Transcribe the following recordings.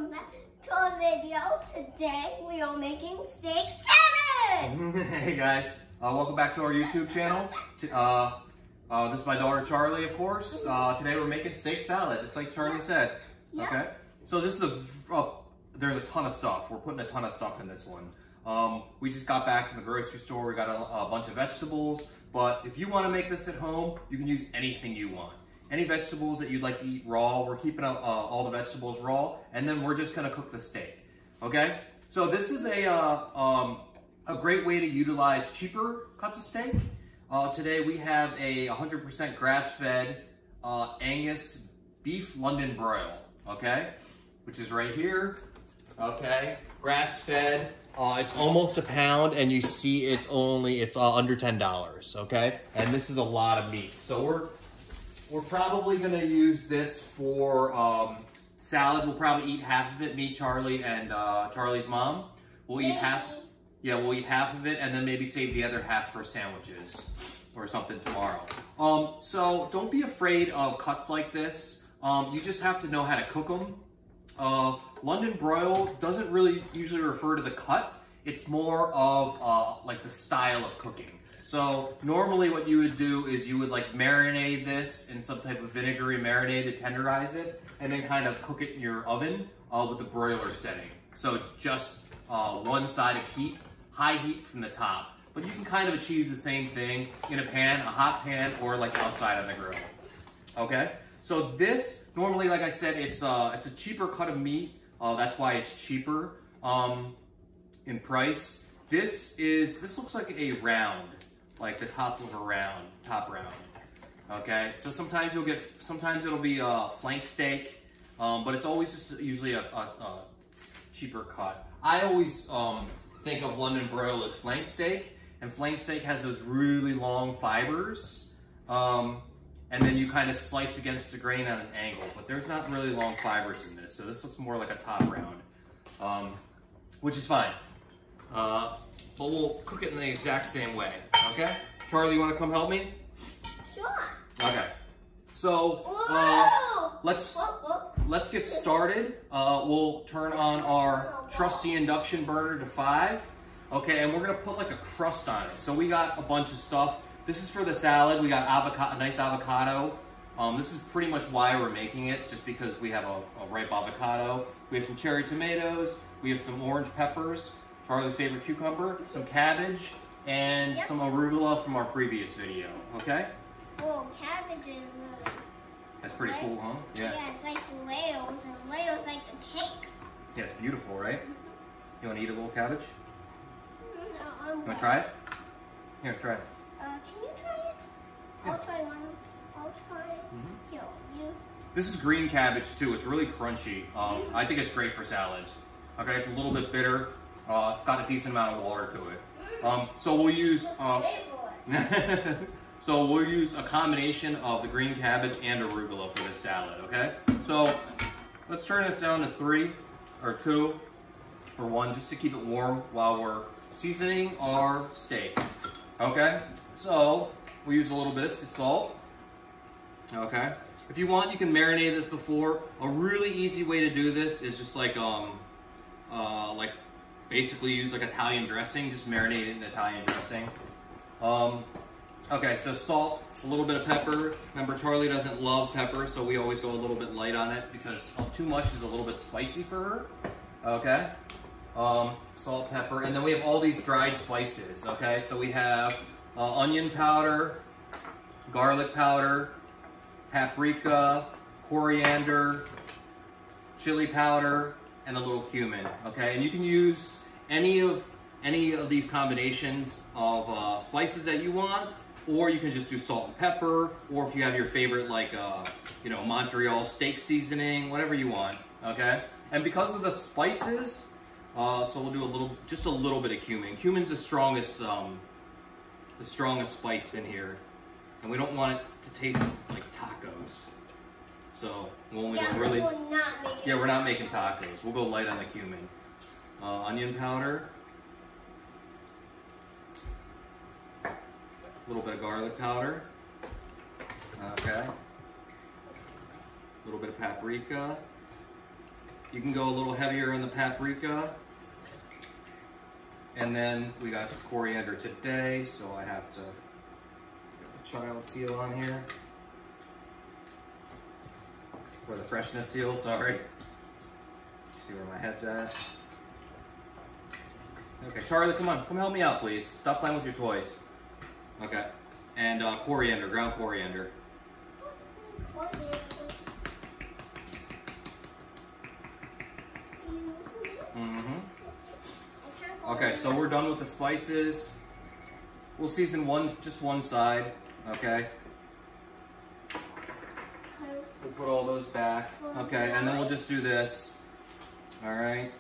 welcome back to our video. Today we are making steak salad! Hey guys, welcome back to our YouTube channel. This is my daughter Charlie, of course. Today we're making steak salad, just like Charlie said. Okay, so this is there's a ton of stuff. We're putting a ton of stuff in this one. We just got back from the grocery store. We got a bunch of vegetables, but if you want to make this at home, you can use anything you want. Any vegetables that you'd like to eat raw, we're keeping all the vegetables raw, and then we're just gonna cook the steak, okay? So this is a great way to utilize cheaper cuts of steak. Today we have a 100% grass-fed Angus beef London Broil, okay? Which is right here, okay? Grass-fed, it's almost a pound, and you see it's under $10, okay? And this is a lot of meat. So we're probably gonna use this for salad. We'll probably eat half of it, me, Charlie, and Charlie's mom. We'll eat half, we'll eat half of it and then maybe save the other half for sandwiches or something tomorrow. So don't be afraid of cuts like this. You just have to know how to cook them. London Broil doesn't really usually refer to the cut. It's more of like the style of cooking. So normally what you would do is you would like marinate this in some type of vinegary marinade to tenderize it, and then kind of cook it in your oven with the broiler setting. So just one side of heat, high heat from the top. But you can kind of achieve the same thing in a pan, a hot pan, or like outside on the grill. Okay? So this, normally, like I said, it's a cheaper cut of meat. That's why it's cheaper in price. This looks like a round. Like the top of a round, top round. Okay, so sometimes it'll be a flank steak, but it's always just usually a cheaper cut. I always think of London Broil as flank steak, and flank steak has those really long fibers, and then you kind of slice against the grain at an angle, but there's not really long fibers in this, so this looks more like a top round, which is fine. But we'll cook it in the exact same way, okay? Charlie, you want to come help me? Sure. Okay. So, let's get started. We'll turn on our trusty induction burner to 5, okay? And we're gonna put like a crust on it. So we got a bunch of stuff. This is for the salad. We got avocado, a nice avocado. This is pretty much why we're making it, just because we have a ripe avocado. We have some cherry tomatoes. We have some orange peppers. Charlie's favorite cucumber, some cabbage, and some arugula from our previous video, okay? Whoa, cabbage is really... That's pretty cool, huh? Yeah. Yeah, it's like Wales, and Wales like a cake. Yeah, it's beautiful, right? You want to eat a little cabbage? No, you want to try it? Here, try it. Can you try it? Yeah. I'll try one. I'll try it. Here, you... This is green cabbage, too. It's really crunchy. I think it's great for salads. Okay, it's a little bit bitter. It's got a decent amount of water to it. So we'll use so we'll use a combination of the green cabbage and arugula for this salad, okay? So let's turn this down to 3 or 2 or 1 just to keep it warm while we're seasoning our steak. Okay? So we use a little bit of salt. Okay? If you want, you can marinate this before. A really easy way to do this is just like basically use like Italian dressing, just marinate it in Italian dressing. Okay, so salt, a little bit of pepper. Remember, Charlie doesn't love pepper, so we always go a little bit light on it because too much is a little bit spicy for her. Okay, salt, pepper, and then we have all these dried spices. Okay, so we have onion powder, garlic powder, paprika, coriander, chili powder, and a little cumin. Okay, and you can use any of these combinations of spices that you want, or you can just do salt and pepper, or if you have your favorite like Montreal steak seasoning, whatever you want. Okay, and because of the spices, so we'll do just a little bit of cumin. Cumin's the strongest spice in here, and we don't want it to taste like tacos. So we'll only go really... we're not making tacos. We'll go light on the cumin. Onion powder. A little bit of garlic powder. Okay. A little bit of paprika. You can go a little heavier on the paprika. And then we got coriander today, so I have to get the child seal on here. Or the freshness seal, sorry. See where my head's at. Okay, Charlie, come on, come help me out, please. Stop playing with your toys. Okay, and coriander, ground coriander. Mm-hmm. Okay, so we're done with the spices. We'll season just one side, okay? We'll put all those back, okay, and then we'll just do this, all right?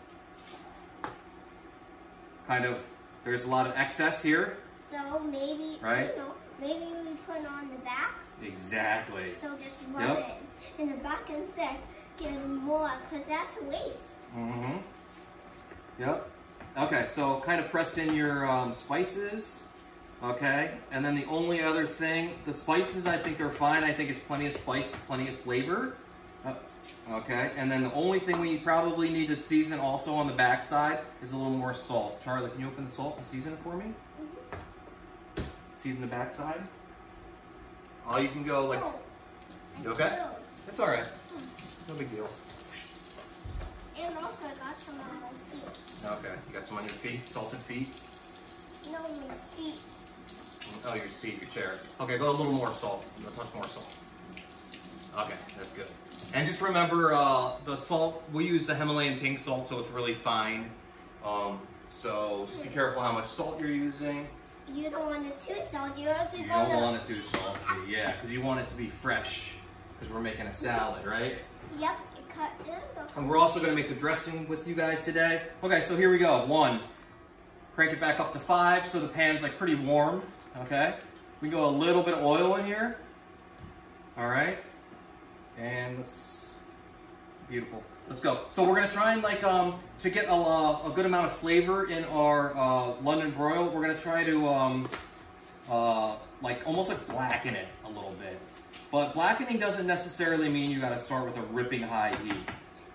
Kind of, there's a lot of excess here. So maybe, right? You know, maybe we put it on the back. Exactly. So just rub it in the back instead, get more, because that's waste. Mm-hmm. Yep. Okay, so kind of press in your spices, okay? And then the only other thing, the spices I think are fine. I think it's plenty of spice, plenty of flavor. Okay, and then the only thing we probably need to season also on the back side is a little more salt. Charlie, can you open the salt and season it for me? Mm-hmm. Season the back side. Oh, you can go like, you okay? It's all right. No big deal. And also I got some on my feet. Okay, you got some on your feet, salted feet? No, my feet. Oh, your seat, your chair. Okay, go a little more salt, a touch more salt. Okay, that's good. And just remember, the salt, we use the Himalayan pink salt, so it's really fine. So just be careful how much salt you're using. You don't want it too salty. You don't want it too salty, yeah, because you want it to be fresh, because we're making a salad, right? Yep, it cut in. And we're also going to make the dressing with you guys today. Okay, so here we go. 1, crank it back up to 5, so the pan's like pretty warm, okay? We go a little bit of oil in here, all right? And let's, beautiful. Let's go. So we're gonna try and like, to get a good amount of flavor in our London broil, we're gonna try to like almost like blacken it a little bit. But blackening doesn't necessarily mean you gotta start with a ripping high heat.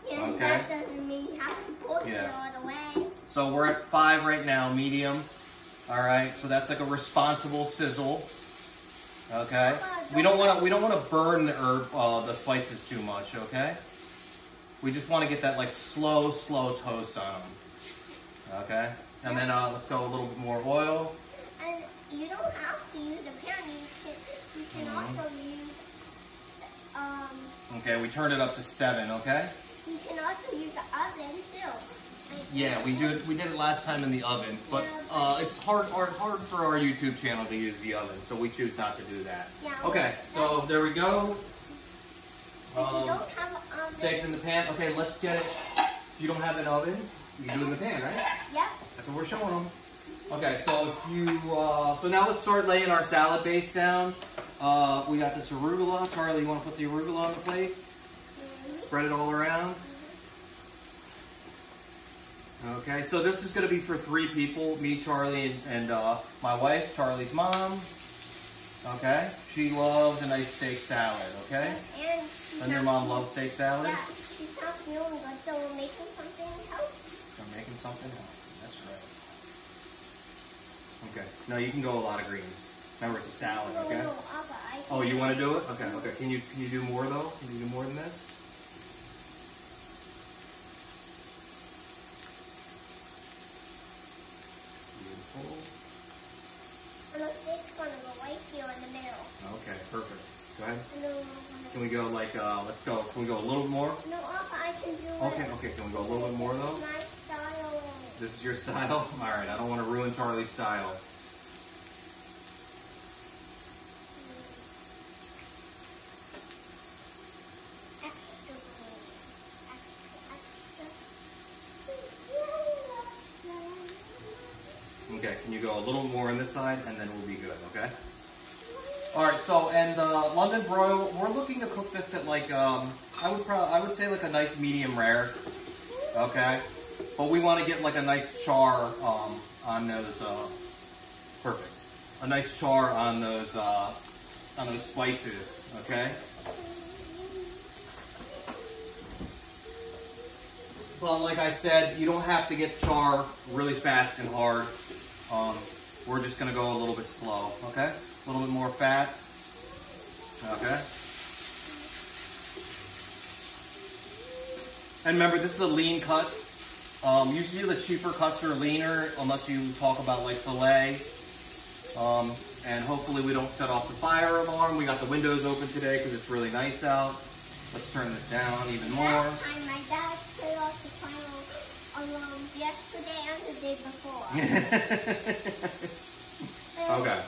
Yeah, okay? That doesn't mean you have to push it all the way. So we're at 5 right now, medium. All right, so that's like a responsible sizzle. Okay, we don't want to burn the the spices too much. Okay, we just want to get that like slow toast on them. Okay, and then let's go a little bit more oil. And you don't have to use a pan. You can also use Okay, we turned it up to 7. Okay. You can also use the oven too. Yeah, we did it last time in the oven, but it's hard for our YouTube channel to use the oven, so we choose not to do that. Yeah, okay, so there we go. If you don't have an oven, steaks in the pan. Okay, let's get it. If you don't have an oven, you can do it in the pan, right? Yep. That's what we're showing them. Okay, so if you, so now let's start laying our salad base down. We got this arugula. Charlie, you want to put the arugula on the plate? Spread it all around. Okay, so this is going to be for 3 people, me, Charlie, and my wife, Charlie's mom. Okay, she loves a nice steak salad, okay? And your mom loves steak salad? Yeah, she's not feeling good, so we're making something healthy. We're making something healthy, that's right. Okay, now you can go a lot of greens. Remember, it's a salad, okay? No, oh, you want to do it? Okay, okay. Can you do more, though? Can you do more than this? And the steak's going to go right here in the middle. Okay, perfect. Go ahead. No, can we go like, let's go, can we go a little more? No, I can do it. Okay, okay, can we go a little bit more though? My style. This is your style? Alright, I don't want to ruin Charlie's style. Extra. Okay, can you go a little more on this side and then we'll be good, okay? Alright, so, and London broil, we're looking to cook this at like, I would say like a nice medium rare, okay? But we want to get like a nice char on those, perfect. A nice char on those spices, okay? Well, like I said, you don't have to get char really fast and hard. We're just gonna go a little bit slow, okay? A little bit more fat, okay? And remember, this is a lean cut. Usually the cheaper cuts are leaner, unless you talk about like filet. And hopefully we don't set off the fire alarm. We got the windows open today because it's really nice out. Let's turn this down even more. Last time my dad set off the fire alarm yesterday and the day before. Okay.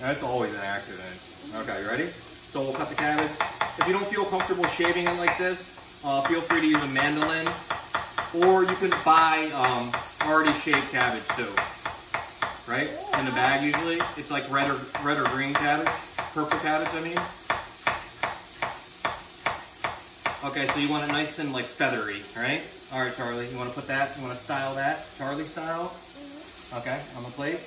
That's always an accident. Okay, you ready? So we'll cut the cabbage. If you don't feel comfortable shaving it like this, feel free to use a mandolin. Or you can buy already shaved cabbage too. Right? In the bag usually. It's like red or green cabbage. Purple cabbage, I mean. Okay, so you want it nice and like feathery, right? All right, Charlie, you want to put that, you want to style that, Charlie style? Mm-hmm. Okay, on the plate.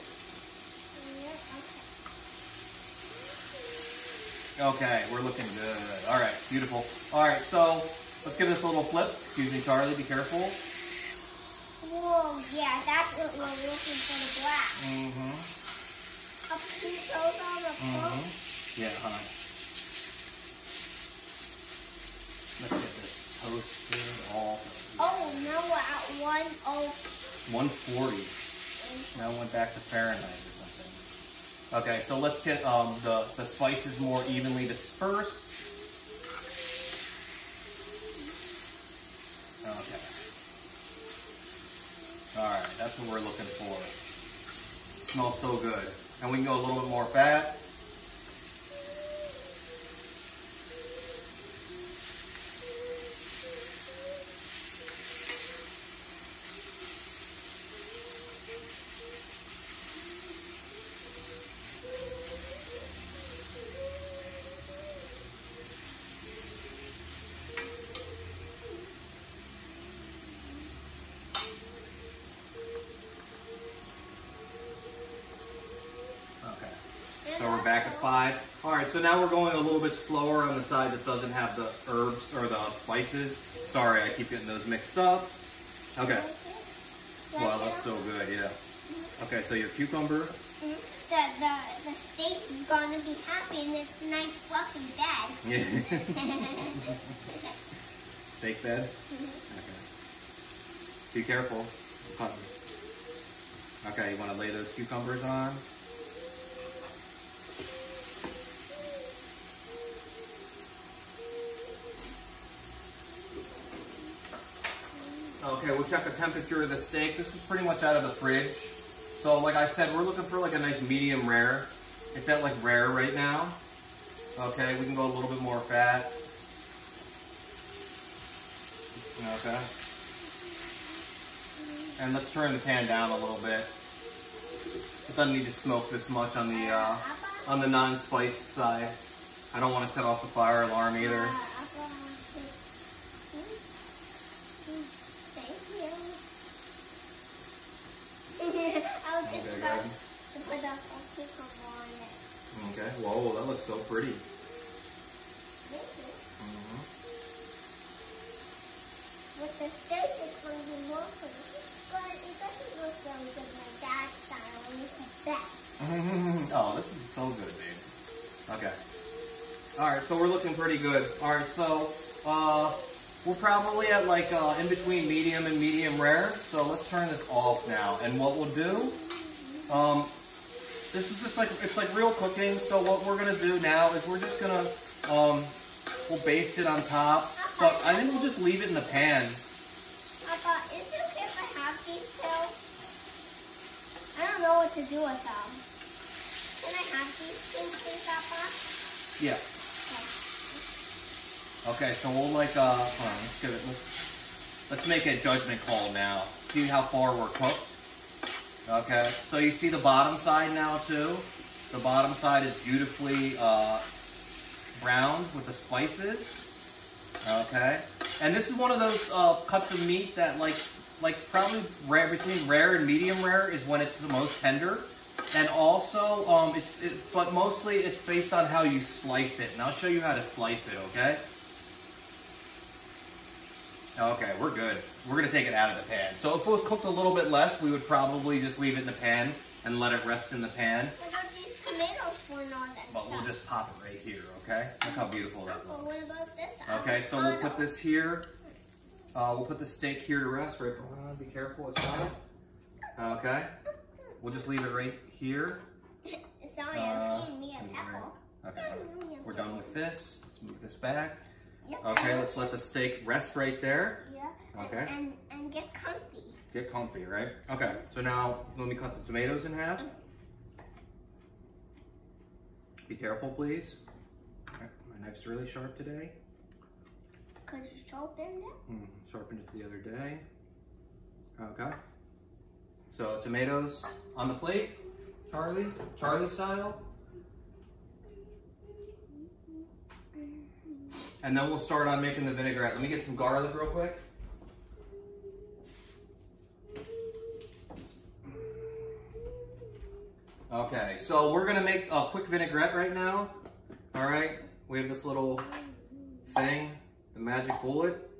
Okay, we're looking good. All right, beautiful. All right, so let's give this a little flip. Excuse me, Charlie, be careful. Whoa, yeah, that's what we're looking for, the black. Mm-hmm. Up to those on the front. Yeah, honey. Let's get this toasted all. Oh, now we're at 140. Now it went back to Fahrenheit or something. Okay, so let's get the spices more evenly dispersed. Okay. Alright, that's what we're looking for. It smells so good. And we can go a little bit more fat. So we're back at 5. All right, so now we're going a little bit slower on the side that doesn't have the herbs or the spices. Sorry, I keep getting those mixed up. Okay. Wow, that looks so good, yeah. Okay, so your cucumber. The steak is going to be happy in this nice fluffy bed. Yeah. Steak bed? Okay. Be careful. Okay, you want to lay those cucumbers on? Okay, we'll check the temperature of the steak. This is pretty much out of the fridge. So like I said, we're looking for like a nice medium rare. It's at like rare right now. Okay, we can go a little bit more fat. Okay. And let's turn the pan down a little bit. It doesn't need to smoke this much on the non-spice side. I don't want to set off the fire alarm either. I was just about to put a cucumber on it. Okay, whoa, that looks so pretty. With the steak, it's going to be more pretty. But it doesn't look really good my dad's style, and it's the best. Oh, this is so good, babe. Okay. Alright, so we're looking pretty good. Alright, so we're probably at like in between medium and medium rare. So let's turn this off now. And what we'll do, this is just like, it's like real cooking. So what we're going to do now is we're just going to, we'll baste it on top. But I think we'll just leave it in the pan. Papa, is it okay if I have these pills? I don't know what to do with them. Can I have these things, please, Papa? Yeah. Okay, so we'll like, hold on, let's give it, let's make a judgment call now. See how far we're cooked. Okay, so you see the bottom side now too? The bottom side is beautifully browned with the spices. Okay, and this is one of those cuts of meat that like probably rare, between rare and medium rare is when it's the most tender. And also, but mostly it's based on how you slice it. And I'll show you how to slice it, okay? Okay, we're good. We're gonna take it out of the pan. So if it was cooked a little bit less, we would probably just leave it in the pan and let it rest in the pan. What about these tomatoes for and all that But stuff? we'll just pop it right here, okay? Look how beautiful that Well, looks. what about this? Okay, so we'll put this here. We'll put the steak here to rest, right? Be careful, it's not. Okay. We'll just leave it right here. Sorry, I'm feeding me a pepper. Okay, we're done with this. Let's move this back. Yep. Okay, let's let the steak rest right there. Yeah. Okay. And get comfy. Get comfy, right? Okay, so now let me cut the tomatoes in half. Be careful, please. Okay, my knife's really sharp today. Because you sharpened it? Sharpened it the other day. Okay. So tomatoes on the plate, Charlie style. And then we'll start on making the vinaigrette. Let me get some garlic real quick. Okay, so we're gonna make a quick vinaigrette right now. All right, we have this little thing, the magic bullet.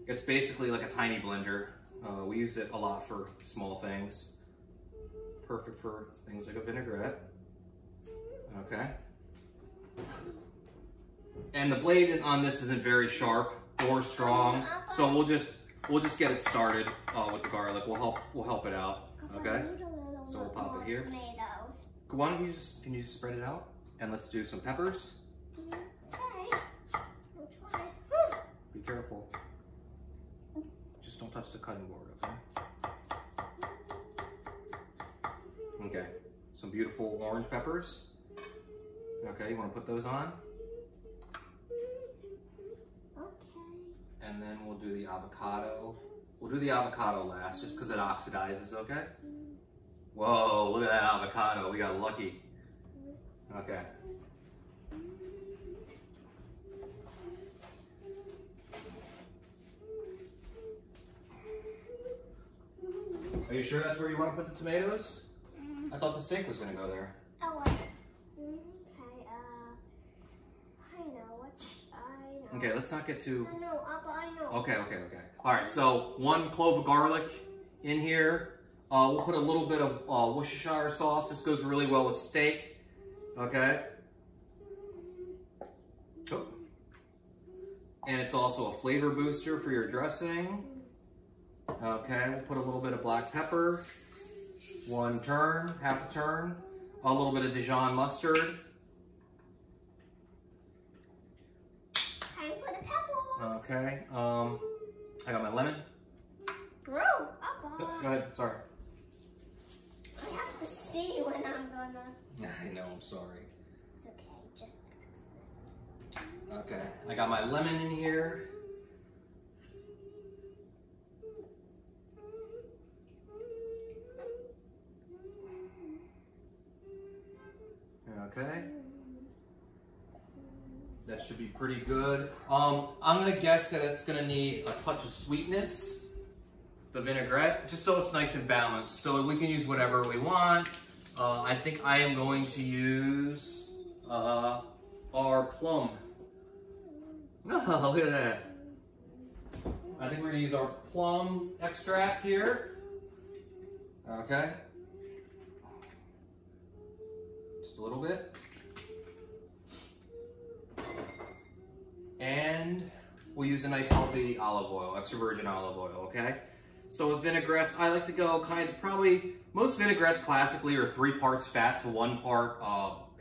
It's basically like a tiny blender. We use it a lot for small things. Perfect for things like a vinaigrette. Okay. And the blade on this isn't very sharp or strong, so we'll just get it started with the garlic. We'll help it out. Okay. So we'll pop it here. Tomatoes. Why don't you can you just spread it out? And let's do some peppers. Okay. We'll try. Be careful. Just don't touch the cutting board, okay? Okay. Some beautiful orange peppers. Okay, you want to put those on? Okay. And then we'll do the avocado. We'll do the avocado last, just because it oxidizes, okay? Whoa, look at that avocado. We got lucky. Okay. Are you sure that's where you want to put the tomatoes? I thought the steak was going to go there. Oh, wait. Okay, I know. I know. Okay, let's not get too... I know, I know. Okay. All right, so 1 clove of garlic in here. We'll put a little bit of Worcestershire sauce. This goes really well with steak. Okay. Oh. And it's also a flavor booster for your dressing. Okay, we'll put a little bit of black pepper. 1 turn, half a turn. A little bit of Dijon mustard. Time for the peppers. Okay. I got my lemon. Bro, Go ahead, sorry. I have to see when I'm gonna. I know, I'm sorry. It's okay, just accident. Okay, I got my lemon in here. Okay. That should be pretty good. I'm gonna guess that it's gonna need a touch of sweetness, the vinaigrette, just so it's nice and balanced. So we can use whatever we want. I think I am going to use our plum. Oh, look at that. I think we're gonna use our plum extract here. Okay. Just a little bit. And we'll use a nice healthy olive oil, extra virgin olive oil, okay? So with vinaigrettes, I like to go probably, most vinaigrettes classically are 3 parts fat to 1 part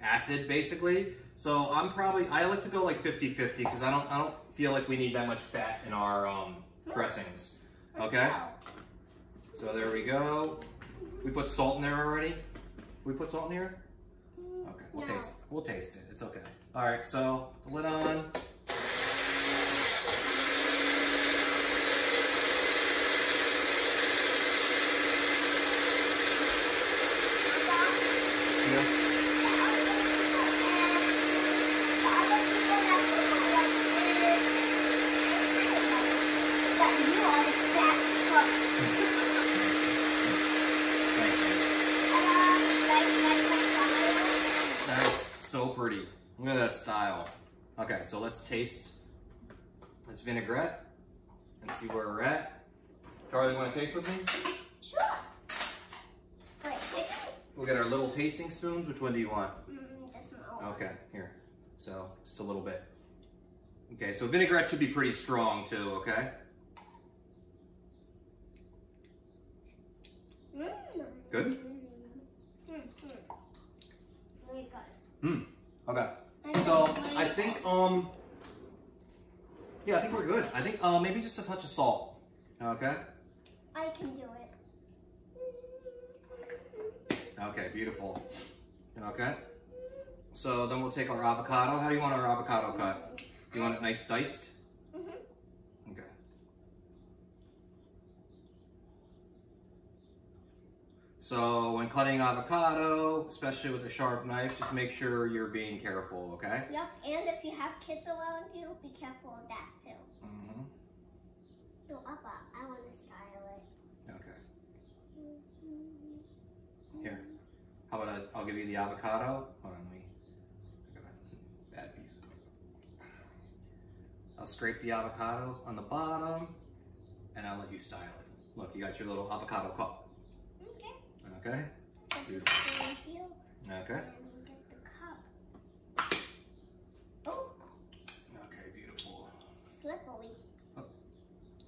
acid, basically. So I like to go like 50-50 because I don't feel like we need that much fat in our dressings, okay? So there we go. We put salt in there already? We put salt in here? Okay, we'll taste it. It's okay. All right, so the lid on. So pretty. Look at that style. Okay, so let's taste this vinaigrette. and see where we're at. Charlie, want to taste with me? Sure. Wait, we'll get our little tasting spoons. Which one do you want? The small one. Okay, here. So, just a little bit. Okay, so vinaigrette should be pretty strong too, okay? Good? Very good. Okay. So, I think, yeah, I think we're good. I think maybe just a touch of salt, okay? I can do it. Okay, beautiful. Okay. So then we'll take our avocado. How do you want our avocado cut? You want it nice diced? Okay. So when cutting avocado, especially with a sharp knife, just make sure you're being careful, okay? Yep, and if you have kids around you, be careful of that too. So, Papa, I want to style it. Okay. Here. How about I'll give you the avocado? Hold on, I got a bad piece. I'll scrape the avocado on the bottom, and I'll let you style it. Look, you got your little avocado cup. Okay. Okay? Thank you. Okay. And you get the cup. Oh. Okay, beautiful. Slippery. Oh.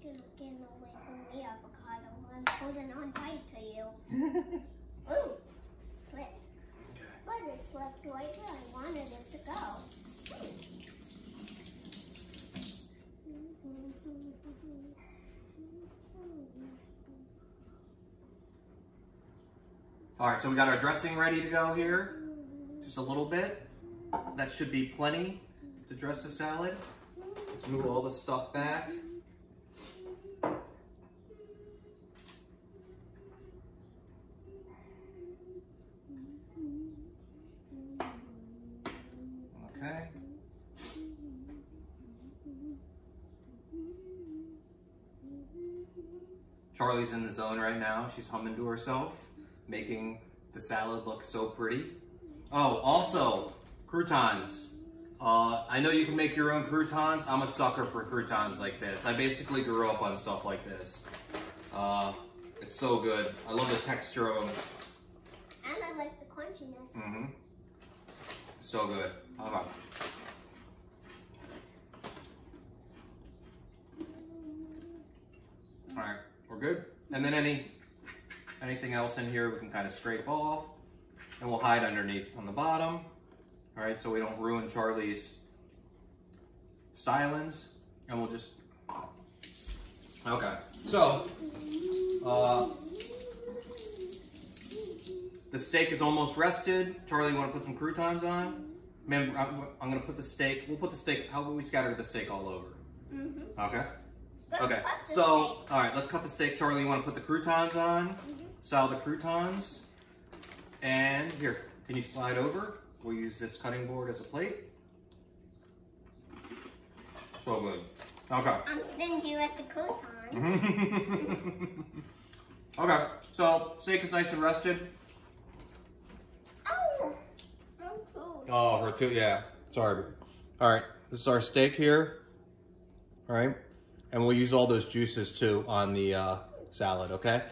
You're getting away from me, avocado. I'm holding on tight to you. Ooh. Slipped. Okay. But it slipped right where I wanted it to go. All right, so we got our dressing ready to go here. Just a little bit. That should be plenty to dress the salad. Let's move all the stuff back. Okay. Charlie's in the zone right now. She's humming to herself, making the salad look so pretty. Oh, also, croutons. I know you can make your own croutons. I'm a sucker for croutons like this. I basically grew up on stuff like this. It's so good. I love the texture of them. And I like the crunchiness. So good. Okay. All right, we're good. And then anything else in here we can kind of scrape off, and we'll hide underneath on the bottom. All right, so we don't ruin Charlie's stylings, and we'll just, okay. So, the steak is almost rested. Charlie, you want to put some croutons on? Remember, I'm going to put the steak, we'll put the steak, how about we scatter the steak all over? Okay. Okay, so, all right, let's cut the steak. Charlie, you want to put the croutons on? Style the croutons. And here, can you slide over? We'll use this cutting board as a plate. So good. Okay. I'm stingy with the croutons. Okay, so steak is nice and rested. Oh, I'm cool. Oh, her too, yeah. Sorry. All right, this is our steak here. All right, and we'll use all those juices too on the salad, okay?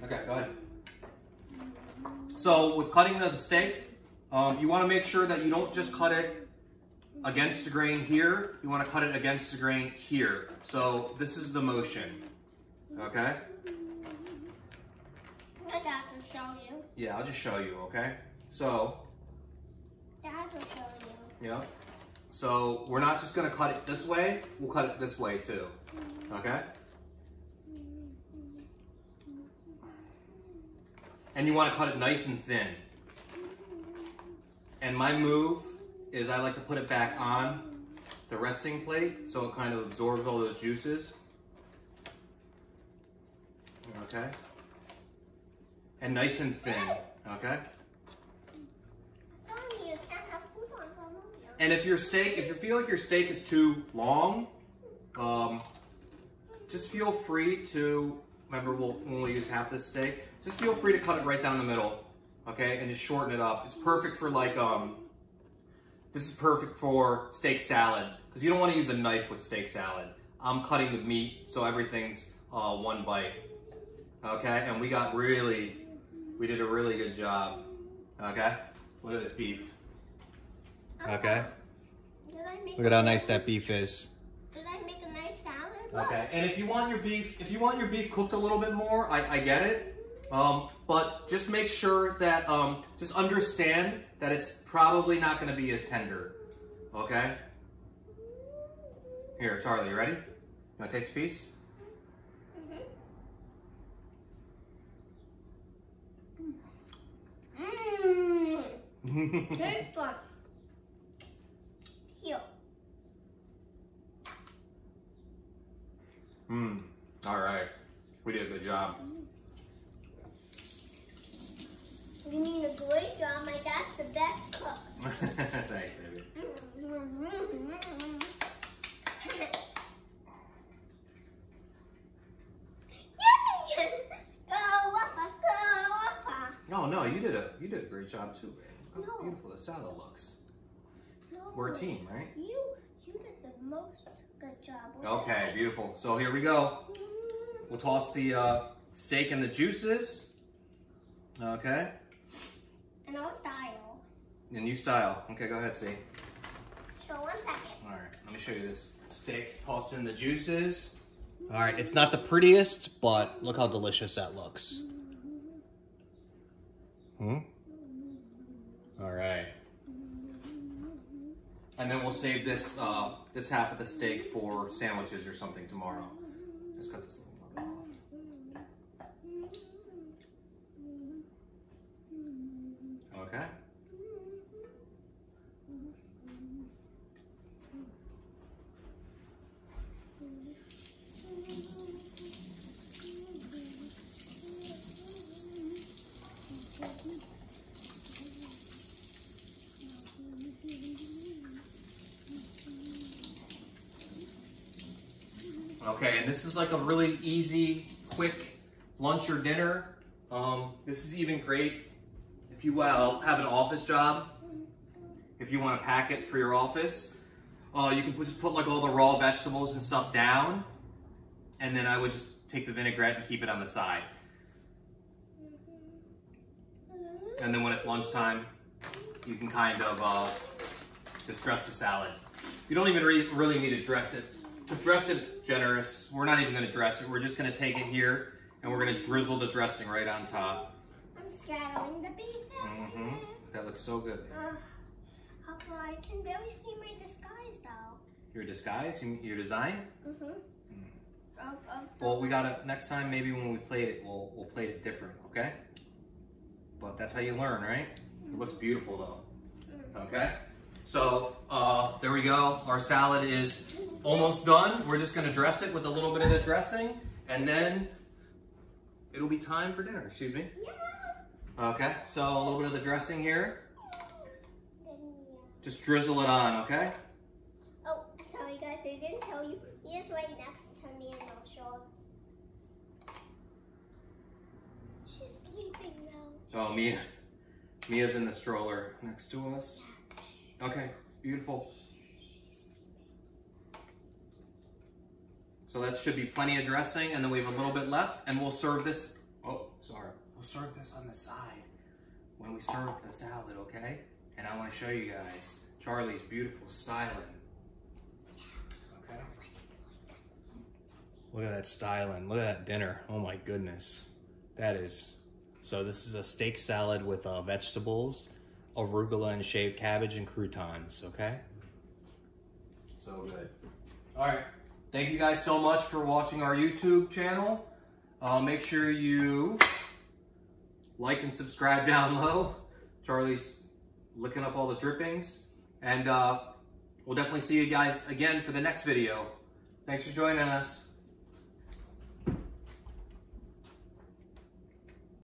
Okay, go ahead. So with cutting the steak, you want to make sure that you don't just cut it against the grain here. You want to cut it against the grain here. So this is the motion, okay? My dad will show you. Yeah, I'll just show you, okay? So. Dad will show you. Yeah. So we're not just going to cut it this way. We'll cut it this way too, okay? And you want to cut it nice and thin. And my move is I like to put it back on the resting plate so it kind of absorbs all those juices. Okay? And nice and thin, okay? Sorry, you can't have croutons on them. And if you feel like your steak is too long, just feel free to, remember when we'll use half this steak, just feel free to cut it right down the middle, okay? And just shorten it up. It's perfect for like, this is perfect for steak salad because you don't want to use a knife with steak salad. I'm cutting the meat so everything's one bite. Okay, and we did a really good job. Okay, look at this beef. Okay, look at how nice that beef is. Did I make a nice salad? Okay, and if you want your beef cooked a little bit more, I get it. But just make sure that, just understand that it's probably not going to be as tender. Okay? Here, Charlie, you ready? You want to taste a piece? Mmm. Tastes good. Here. All right. We did a good job. You mean a great job? My dad's the best cook. Thanks, baby. Yay! Go Wappa, go Wappa. Oh no, you did a great job too, babe. Look how beautiful the salad looks. No. We're a team, right? You did the most good job. Okay, beautiful. So here we go. We'll toss the steak in the juices. Okay. And I'll style. And you style. Okay, go ahead, see. Sure, 1 second. All right, let me show you this steak tossed in the juices. All right, it's not the prettiest, but look how delicious that looks. All right. And then we'll save this this half of the steak for sandwiches or something tomorrow. Let's cut this little one off. Okay. Okay, and this is like a really easy, quick lunch or dinner. This is even great if you have an office job. If you want to pack it for your office, you can just put like all the raw vegetables and stuff down, and then I would just take the vinaigrette and keep it on the side. And then when it's lunchtime, you can kind of just dress the salad. You don't even really need to dress it. To dress it's generous. We're not even going to dress it. We're just going to take it here and we're going to drizzle the dressing right on top. I'm scattering the beef. That looks so good. Papa, I can barely see my disguise though. Your disguise? Your design? Mm-hmm. Well, we gotta, next time maybe when we play it, we'll play it different, okay? But that's how you learn, right? It looks beautiful though. Okay? So, there we go. Our salad is almost done. We're just gonna dress it with a little bit of the dressing, and then it'll be time for dinner. Excuse me? Yeah. Okay, so a little bit of the dressing here. Just drizzle it on, okay? Oh, sorry guys, I didn't tell you. Mia's right next to me and I'll show her. She's sleeping now. Oh, Mia's in the stroller next to us. Okay, beautiful. So that should be plenty of dressing, and then we have a little bit left, and we'll serve this. Oh, sorry. We'll serve this on the side when we serve the salad, okay? And I want to show you guys Charlie's beautiful styling. Okay? Look at that styling. Look at that dinner. Oh my goodness. That is... So this is a steak salad with vegetables, arugula and shaved cabbage and croutons, okay? So good. All right. Thank you guys so much for watching our YouTube channel. Make sure you like and subscribe down low. Charlie's licking up all the drippings. And we'll definitely see you guys again for the next video. Thanks for joining us.